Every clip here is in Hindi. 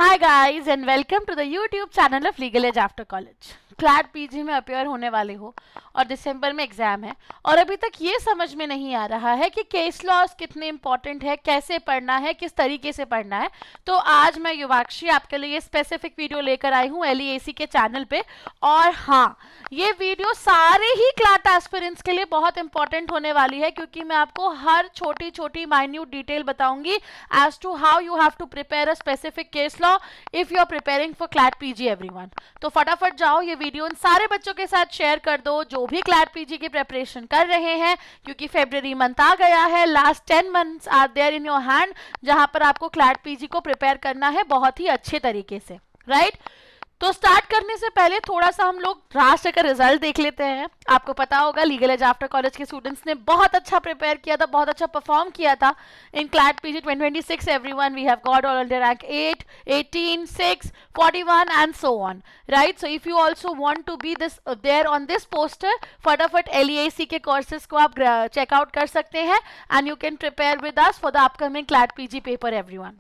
Hi guys and welcome to the YouTube channel of Legal Edge After College. CLAT PG में अपेयर होने वाले हो और दिसंबर में एग्जाम है और अभी तक ये समझ में नहीं आ रहा है कि केस लॉस कितने इंपॉर्टेंट है, कैसे पढ़ना है, किस तरीके से पढ़ना है। तो आज मैं युवाक्षी आपके लिए स्पेसिफिक वीडियो लेकर आई हूँ LEAC के चैनल पे। और हाँ, ये वीडियो सारे ही क्लैट एस्पिरेंट्स के लिए बहुत इंपॉर्टेंट होने वाली है क्योंकि मैं आपको हर छोटी छोटी माइन्यूट डिटेल बताऊंगी as to how you have to prepare a specific case law if you are preparing for CLAT PG everyone. तो फटाफट जाओ, ये वीडियो उन सारे बच्चों के साथ शेयर कर दो जो भी क्लैट पीजी की प्रिपरेशन कर रहे हैं, क्योंकि फेब्रुअरी मंथ आ गया है। Last 10 months are there in your hand जहां पर आपको क्लैट पीजी को प्रिपेयर करना है बहुत ही अच्छे तरीके से, राइट? तो स्टार्ट करने से पहले थोड़ा सा हम लोग राष्ट्र का रिजल्ट देख लेते हैं। आपको पता होगा लीगल एज आफ्टर कॉलेज के स्टूडेंट्स ने बहुत अच्छा प्रिपेयर किया था, बहुत अच्छा परफॉर्म किया था in CLAT PG 2026। Everyone we have got all India rank 8, 18, 6, 41 and so on, right? So if you also want to be this there on this poster, फटाफट LEAC के कोर्सेज को आप चेकआउट कर सकते हैं and you can prepare with us for the upcoming CLAT PG paper everyone,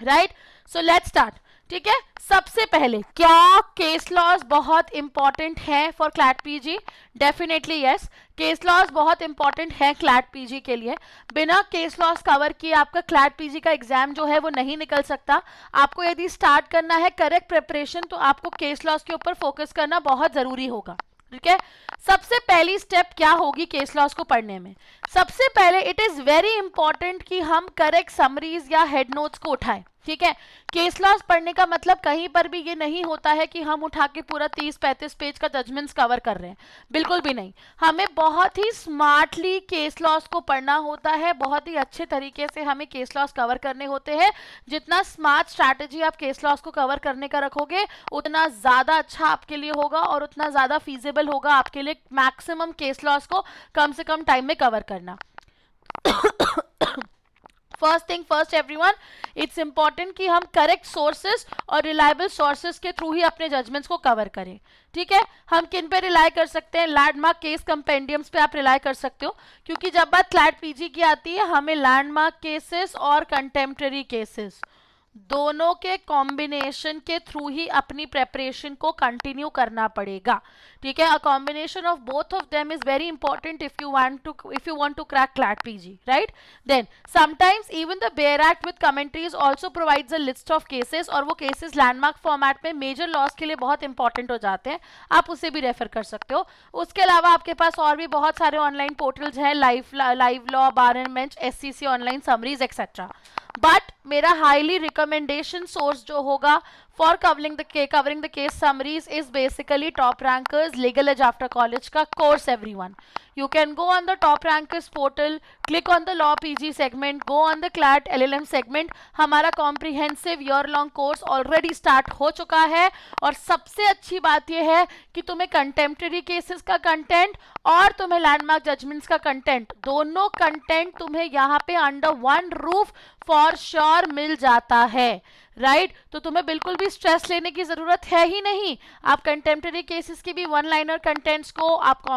right? So let's start. ठीक है, सबसे पहले क्या केस लॉज बहुत इंपॉर्टेंट है for CLAT PG? Definitely yes, case laws बहुत इंपॉर्टेंट है क्लैट पीजी के लिए। बिना केस लॉज कवर किए आपका क्लैट पीजी का एग्जाम जो है वो नहीं निकल सकता। आपको यदि स्टार्ट करना है करेक्ट प्रिपरेशन तो आपको केस लॉज के ऊपर फोकस करना बहुत जरूरी होगा। ठीक है, सबसे पहली स्टेप क्या होगी केस लॉज को पढ़ने में? सबसे पहले इट इज वेरी इंपॉर्टेंट कि हम करेक्ट समरीज या हेड नोट्स को उठाएं। ठीक है, केस लॉज पढ़ने का मतलब कहीं पर भी ये नहीं होता है कि हम उठा के पूरा 30-35 पेज का जजमेंट्स कवर कर रहे हैं, बिल्कुल भी नहीं। हमें बहुत ही स्मार्टली केस लॉज को पढ़ना होता है, बहुत ही अच्छे तरीके से हमें केस लॉज कवर करने होते हैं। जितना स्मार्ट स्ट्रैटेजी आप केस लॉज को कवर करने का रखोगे उतना ज्यादा अच्छा आपके लिए होगा और उतना ज्यादा फीजिबल होगा आपके लिए मैक्सिमम केस लॉज को कम से कम टाइम में कवर करना। First thing first everyone, it's important कि हम करेक्ट सोर्सेस और रिलायबल सोर्सेस के थ्रू ही अपने जजमेंट्स को कवर करें। ठीक है, हम किन पे रिलाई कर सकते हैं? लैंडमार्क केस कंपेंडियम्स पे आप रिलाई कर सकते हो, क्योंकि जब बात क्लैट पीजी की आती है हमें लैंडमार्क केसेस और कंटेम्प्रेरी केसेस दोनों के कॉम्बिनेशन के थ्रू ही अपनी प्रेपरेशन को कंटिन्यू करना पड़ेगा। ठीक है, a combination of both of them is very important if you want to crack CLAT PG, right? Then sometimes even the bare act with commentaries also provides a list of cases, और वो केसेस लैंडमार्क फॉर्मेट में मेजर लॉस के लिए बहुत इंपॉर्टेंट हो जाते हैं, आप उसे भी रेफर कर सकते हो। उसके अलावा आपके पास और भी बहुत सारे ऑनलाइन पोर्टल्स हैं, live law, bar and bench, SCC online summaries etcetera. But मेरा हाईली रिकमेंडेशन सोर्स जो होगा for covering the case summaries is basically top rankers legal edge after college का course everyone. You can go on the top rankers portal, click on the law PG segment, go on the CLAT LLM segment। हमारा comprehensive year long course already start हो चुका है और सबसे अच्छी बात यह है कि तुम्हें contemporary cases का content और तुम्हें landmark judgments का content, दोनों content तुम्हें यहाँ पे under one roof for sure मिल जाता है, राइट? तो तुम्हें बिल्कुल भी स्ट्रेस लेने की जरूरत है ही नहीं। आप कंटेम्प्रेरी केसेस की भी वन लाइनर कंटेंट्स को, आप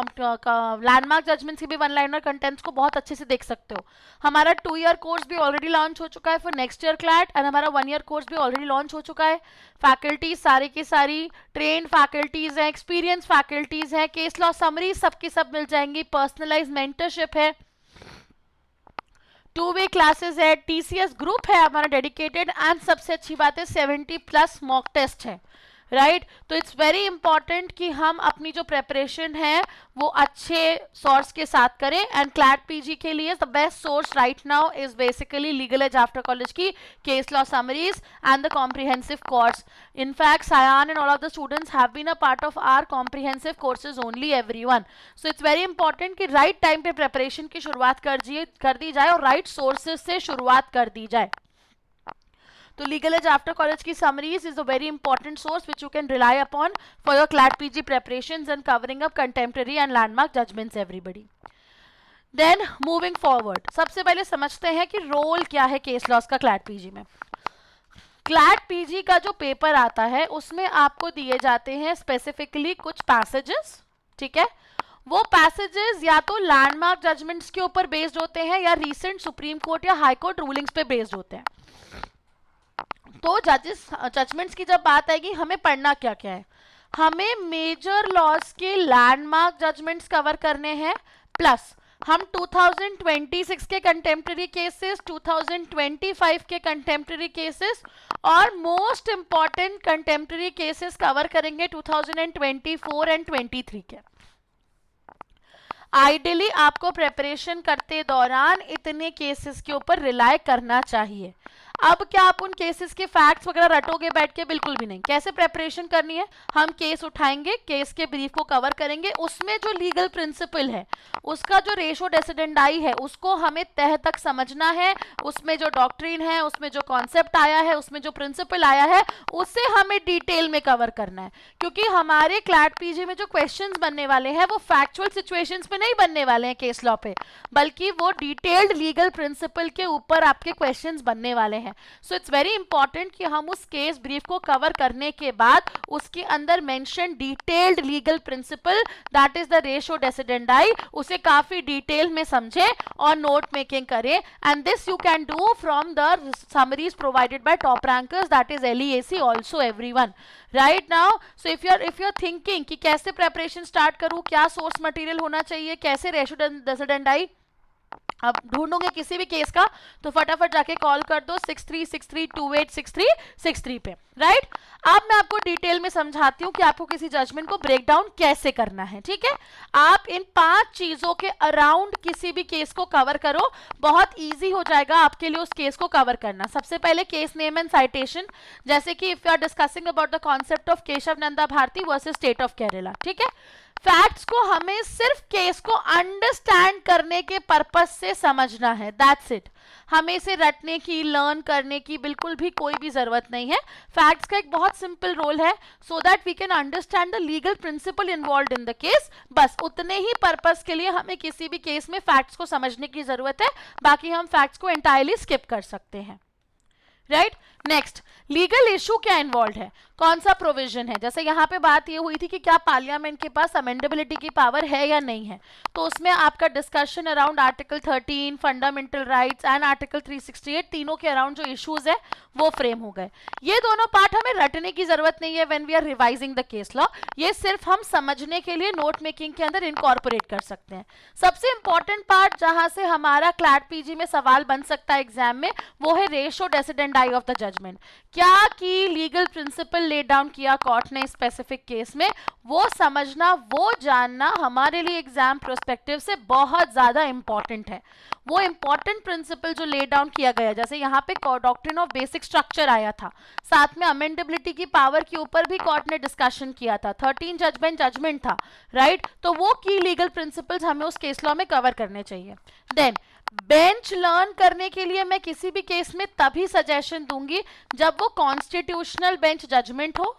लैंडमार्क जजमेंट्स की भी वन लाइनर कंटेंट्स को बहुत अच्छे से देख सकते हो। हमारा 2 ईयर कोर्स भी ऑलरेडी लॉन्च हो चुका है for next year CLAT, and हमारा 1 ईयर कोर्स भी ऑलरेडी लॉन्च हो चुका है। फैकल्टीज सारी की सारी ट्रेन फैकल्टीज हैं, एक्सपीरियंस फैकल्टीज हैं, केस लॉ समरी सबकी सब मिल जाएंगी, पर्सनलाइज मेंटरशिप है, 2-वे क्लासेस है, TCS ग्रुप है हमारा डेडिकेटेड, एंड सबसे अच्छी बात है 70+ मॉक टेस्ट है, राइट? तो इट्स वेरी इंपॉर्टेंट कि हम अपनी जो प्रेपरेशन है वो अच्छे सोर्स के साथ करें। एंड क्लैट पीजी के लिए the best source right now is basically legal edge after college की case law summaries and the comprehensive course. In fact, Sayan and all of the students have been a part of our comprehensive courses only everyone. So it's very important कि right time पे preparation की शुरुआत कर दी जाए और right sources से शुरुआत कर दी जाए। तो लीगल एज आफ्टर कॉलेज की summaries is a very important source which you can rely upon for your CLAT PG preparations and covering up contemporary and landmark judgments everybody. Then moving forward, सबसे पहले समझते हैं कि रोल क्या है केस लॉस का क्लैट पीजी में। क्लैट पीजी का जो पेपर आता है उसमें आपको दिए जाते हैं स्पेसिफिकली कुछ पैसेजेस। ठीक है, वो पैसेजेस या तो लैंडमार्क जजमेंट्स के ऊपर बेस्ड होते हैं या रीसेंट सुप्रीम कोर्ट या हाई कोर्ट रूलिंग्स पे बेस्ड होते हैं। तो जजमेंट्स की जब बात आएगी हमें पढ़ना क्या क्या है, हमें मेजर लॉज के लैंडमार्क जजमेंट्स कवर करने हैं, प्लस हम 2026 के कंटेम्प्रेरी केसेस, 2025 के कंटेम्प्रेरी केसेस और most important contemporary cases cover करेंगे 2024 एंड 23 के। आइडियली आपको प्रेपरेशन करते दौरान इतने केसेस के ऊपर रिलाय करना चाहिए। अब क्या आप उन केसेस के फैक्ट्स वगैरह रटोगे बैठ के? बिल्कुल भी नहीं। कैसे प्रेपरेशन करनी है, हम केस उठाएंगे, केस के ब्रीफ को कवर करेंगे, उसमें जो लीगल प्रिंसिपल है, उसका जो रेशो डेसिडेंडाई है, उसको हमें तह तक समझना है, उसमें जो डॉक्ट्रिन है, उसमें जो कॉन्सेप्ट आया है, उसमें जो प्रिंसिपल आया है, उसे हमें डिटेल में कवर करना है। क्योंकि हमारे क्लैट पीजी में जो क्वेश्चंस बनने वाले हैं वो फैक्चुअल सिचुएशंस पे नहीं बनने वाले हैं केस लॉ पे, बल्कि वो डिटेल्ड लीगल प्रिंसिपल के ऊपर आपके क्वेश्चंस बनने वाले हैं। सो इट्स वेरी इंपॉर्टेंट कि हम उस केस ब्रीफ को कवर करने के बाद उसके अंदर mention detailed legal principle, that is the ratio decidendi, उसे काफी डिटेल में समझें और नोट मेकिंग करें। And this you can do from the summaries provided by top rankers, that is LEAC also everyone right now. So if you are thinking कि कैसे प्रेपरेशन स्टार्ट करूं, क्या सोर्स मटेरियल होना चाहिए, कैसे रेशो डेसिडेंडाई अब ढूंढोगे किसी भी केस का, तो फटाफट जाके कॉल कर दो 6363286363 पे राइट। अब मैं आपको डिटेल में समझाती हूँ कि आपको किसी जजमेंट को ब्रेक डाउन कैसे करना है। ठीक है, आप इन 5 चीजों के अराउंड किसी भी केस को कवर करो, बहुत इजी हो जाएगा आपके लिए उस केस को कवर करना। सबसे पहले केस नेम एंड साइटेशन, जैसे कि if you are discussing about the concept of Kesavananda Bharati versus state of Kerala. ठीक है, फैक्ट्स को हमें सिर्फ केस को अंडरस्टैंड करने के पर्पस से समझना है, दैट्स इट। हमें इसे रटने की, लर्न करने की बिल्कुल भी कोई भी जरूरत नहीं है। फैक्ट्स का एक बहुत सिंपल रोल है, so that we can understand the legal principle involved in the case. बस उतने ही पर्पस के लिए हमें किसी भी केस में फैक्ट्स को समझने की जरूरत है, बाकी हम फैक्ट्स को एंटायरली स्किप कर सकते हैं राइट। नेक्स्ट, लीगल इशू क्या इन्वॉल्व है, कौन सा प्रोविजन है। जैसे यहाँ पे बात ये हुई थी कि क्या पार्लियामेंट के पास अमेंडेबिलिटी की पावर है या नहीं है, तो उसमें आपका discussion around article 13 fundamental rights and article 368 तीनों के अराउंड जो इश्यूज है वो फ्रेम हो गए। ये दोनों पार्ट हमें रटने की जरूरत नहीं है when we are revising the case law, ये सिर्फ हम समझने के लिए नोट मेकिंग के अंदर इनकॉर्पोरेट कर सकते हैं। सबसे इंपॉर्टेंट पार्ट जहां से हमारा क्लैट पीजी में सवाल बन सकता है एग्जाम में, वो है रेशो डेसिडेंडाई ऑफ द जजमेंट। क्या की लीगल प्रिंसिपल ले डाउन किया कोर्ट ने स्पेसिफिक केस में, वो समझना, वो जानना हमारे लिए एग्जाम प्रोस्पेक्टिव से बहुत ज्यादा इंपॉर्टेंट है। वो इंपॉर्टेंट प्रिंसिपल जो ले डाउन किया गया, जैसे यहाँ पे डॉक्ट्रिन ऑफ बेसिक स्ट्रक्चर आया था, साथ में अमेंडेबिलिटी की पावर के ऊपर भी कोर्ट ने डिस्कशन किया था, 13 जजमेंट था राइट। तो वो की लीगल प्रिंसिपल्स हमें उस केस लॉ में कवर करने चाहिए। देन बेंच लर्न करने के लिए मैं किसी भी केस में तभी सजेशन दूंगी जब वो कॉन्स्टिट्यूशनल बेंच जजमेंट हो।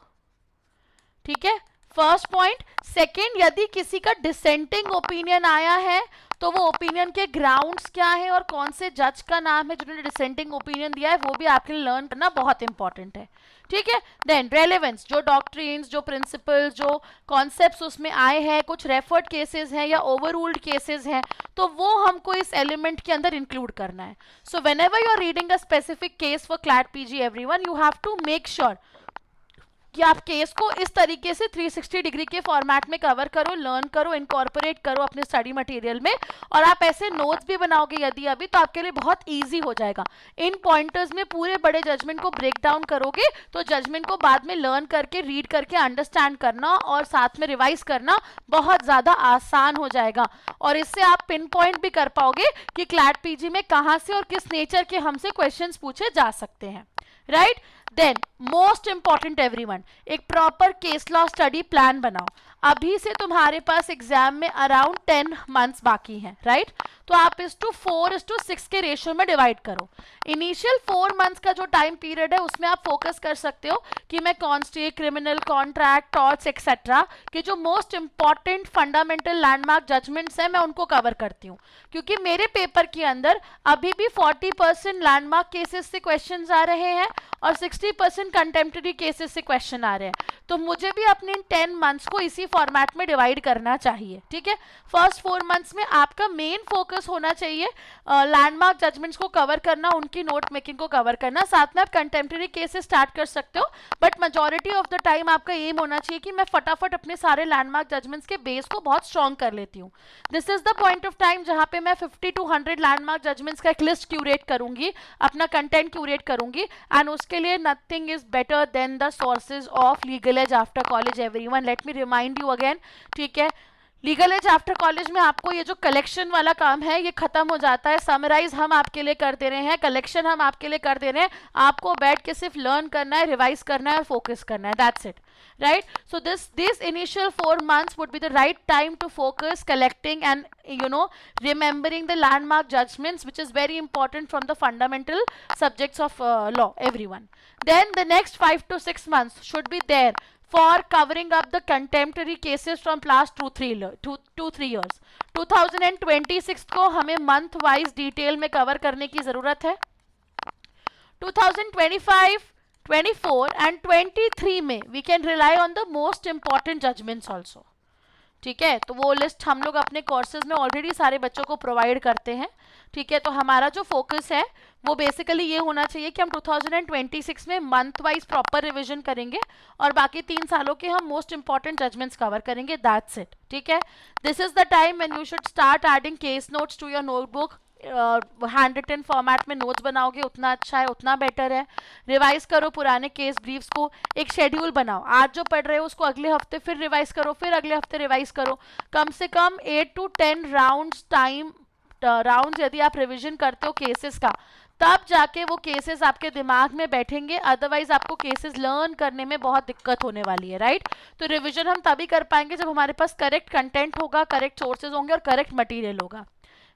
ठीक है, फर्स्ट पॉइंट। सेकंड, यदि किसी का डिसेंटिंग ओपिनियन आया है तो वो ओपिनियन के ग्राउंड्स क्या है और कौन से जज का नाम है जिन्होंने डिसेंटिंग ओपिनियन दिया है, वो भी आपके लिए लर्न करना बहुत इंपॉर्टेंट है। ठीक है, देन रेलेवेंस, जो डॉक्ट्रिन्स, जो प्रिंसिपल्स, जो कॉन्सेप्ट्स उसमें आए हैं, कुछ रेफर्ड केसेस हैं या ओवररूल्ड केसेस हैं, तो वो हमको इस एलिमेंट के अंदर इंक्लूड करना है। So whenever you are reading a specific case for CLAT PG everyone, you have to make sure कि आप केस को इस तरीके से 360 डिग्री के फॉर्मेट में कवर करो, लर्न करो, इनकॉर्पोरेट करो अपने स्टडी मटेरियल में, और आप ऐसे नोट्स भी बनाओगे यदि अभी, तो आपके लिए बहुत इजी हो जाएगा। इन पॉइंटर्स में पूरे बड़े जजमेंट को ब्रेक डाउन करोगे तो जजमेंट को बाद में लर्न करके, रीड करके अंडरस्टैंड करना और साथ में रिवाइज करना बहुत ज्यादा आसान हो जाएगा, और इससे आप पिन पॉइंट भी कर पाओगे कि क्लैट पीजी में कहां से और किस नेचर के हमसे क्वेश्चंस पूछे जा सकते हैं right. Then most important everyone, एक proper case law study plan बनाओ। अभी से तुम्हारे पास एग्जाम में अराउंड 10 मंथ्स बाकी हैं राइट, तो आप इस टू 4:6 के रेशियो में डिवाइड करो। इनिशियल 4 मंथ्स का जो टाइम पीरियड है उसमें आप फोकस कर सकते हो कि मैं कॉन्स्टे, क्रिमिनल, कॉन्ट्रैक्ट, टॉर्ट्स एक्सेट्रा के जो most important fundamental landmark judgments हैं मैं उनको कवर करती हूँ, क्योंकि मेरे पेपर के अंदर अभी भी 40% लैंडमार्क केसेस से क्वेश्चंस आ रहे हैं और 60% कंटेम्प्रेरी केसेस से क्वेश्चन आ रहे हैं, तो मुझे भी अपने 10 मंथ्स को इसी फॉर्मेट में डिवाइड करना चाहिए। ठीक है, फर्स्ट 4 मंथ्स में आपका मेन फोकस फोकस होना चाहिए लैंडमार्क जजमेंट्स को कवर करना, उनकी नोट मेकिंग को कवर करना, साथ में आप कंटेम्प्रेरी केसेस स्टार्ट कर सकते हो, but majority of the time आपका एम होना चाहिए कि मैं फटाफट अपने सारे लैंडमार्क जजमेंट्स के बेस को बहुत स्ट्रॉन्ग कर लेती हूँ. This is the point of time जहाँ पे मैं 50 to 100 लैंडमार्क जजमेंट्स का एक लिस्ट क्यूरेट करूंगी, अपना कंटेंट क्यूरेट करूंगी, एंड उसके लिए nothing is better than the sources of legal edge after college. Everyone, let me remind you again, ठीक है. लीगल एज आफ्टर कॉलेज में आपको ये जो कलेक्शन वाला काम है ये खत्म हो जाता है. समराइज हम आपके लिए कर दे रहे हैं, कलेक्शन हम आपके लिए कर दे रहे हैं, आपको बैठ के सिर्फ लर्न करना है, रिवाइज करना है और फोकस करना है. That's it, right? So this initial 4 months would be the right time to focus collecting and remembering the landmark judgments, which is very important from the fundamental subjects of law, everyone. Then the next 5 to 6 months should be there for covering up the contemporary cases from last 2-3 years. 2026 को हमें month wise detail में cover करने की जरूरत है. 2025, 24 and 23 में we can rely on the most important judgments also. ठीक है, तो वो लिस्ट हम लोग अपने कोर्सेज में ऑलरेडी सारे बच्चों को प्रोवाइड करते हैं. ठीक है, तो हमारा जो फोकस है वो बेसिकली ये होना चाहिए कि हम 2026 में मंथ वाइज प्रॉपर रिवीजन करेंगे और बाकी 3 सालों के हम मोस्ट इंपॉर्टेंट जजमेंट्स कवर करेंगे. That's it. ठीक है, this is the time when you should start adding case notes to your notebook. Hand written format में नोट्स बनाओगे उतना अच्छा है, उतना बेटर है. रिवाइज करो पुराने केस ब्रीफ्स को, एक शेड्यूल बनाओ. आज जो पढ़ रहे हो उसको अगले हफ्ते फिर रिवाइज करो, फिर अगले हफ्ते रिवाइज करो. कम से कम 8 to 10 राउंड्स यदि आप रिवीजन करते हो केसेस का, तब जाके वो केसेस आपके दिमाग में बैठेंगे. अदरवाइज आपको केसेस लर्न करने में बहुत दिक्कत होने वाली है. राइट, तो रिवीजन हम तभी कर पाएंगे जब हमारे पास करेक्ट कंटेंट होगा, करेक्ट सोर्सेज होंगे और करेक्ट मटेरियल होगा.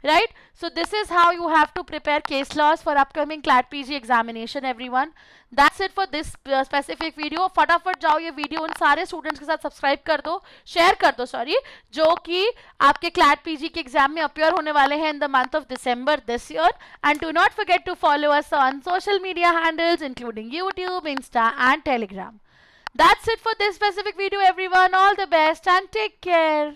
Right, so this is how you have to prepare case laws for upcoming CLAT PG examination, everyone. That's it for this specific video. फटाफट जाओ ये वीडियो उन सारे स्टूडेंट्स के साथ सब्सक्राइब कर दो, शेयर कर दो, सॉरी, जो कि आपके CLAT PG के एग्जाम में अपियर होने वाले हैं in the month of December this year. And do not forget to follow us on social media handles including YouTube, Insta and Telegram. That's it for this specific video, everyone. All the best and take care.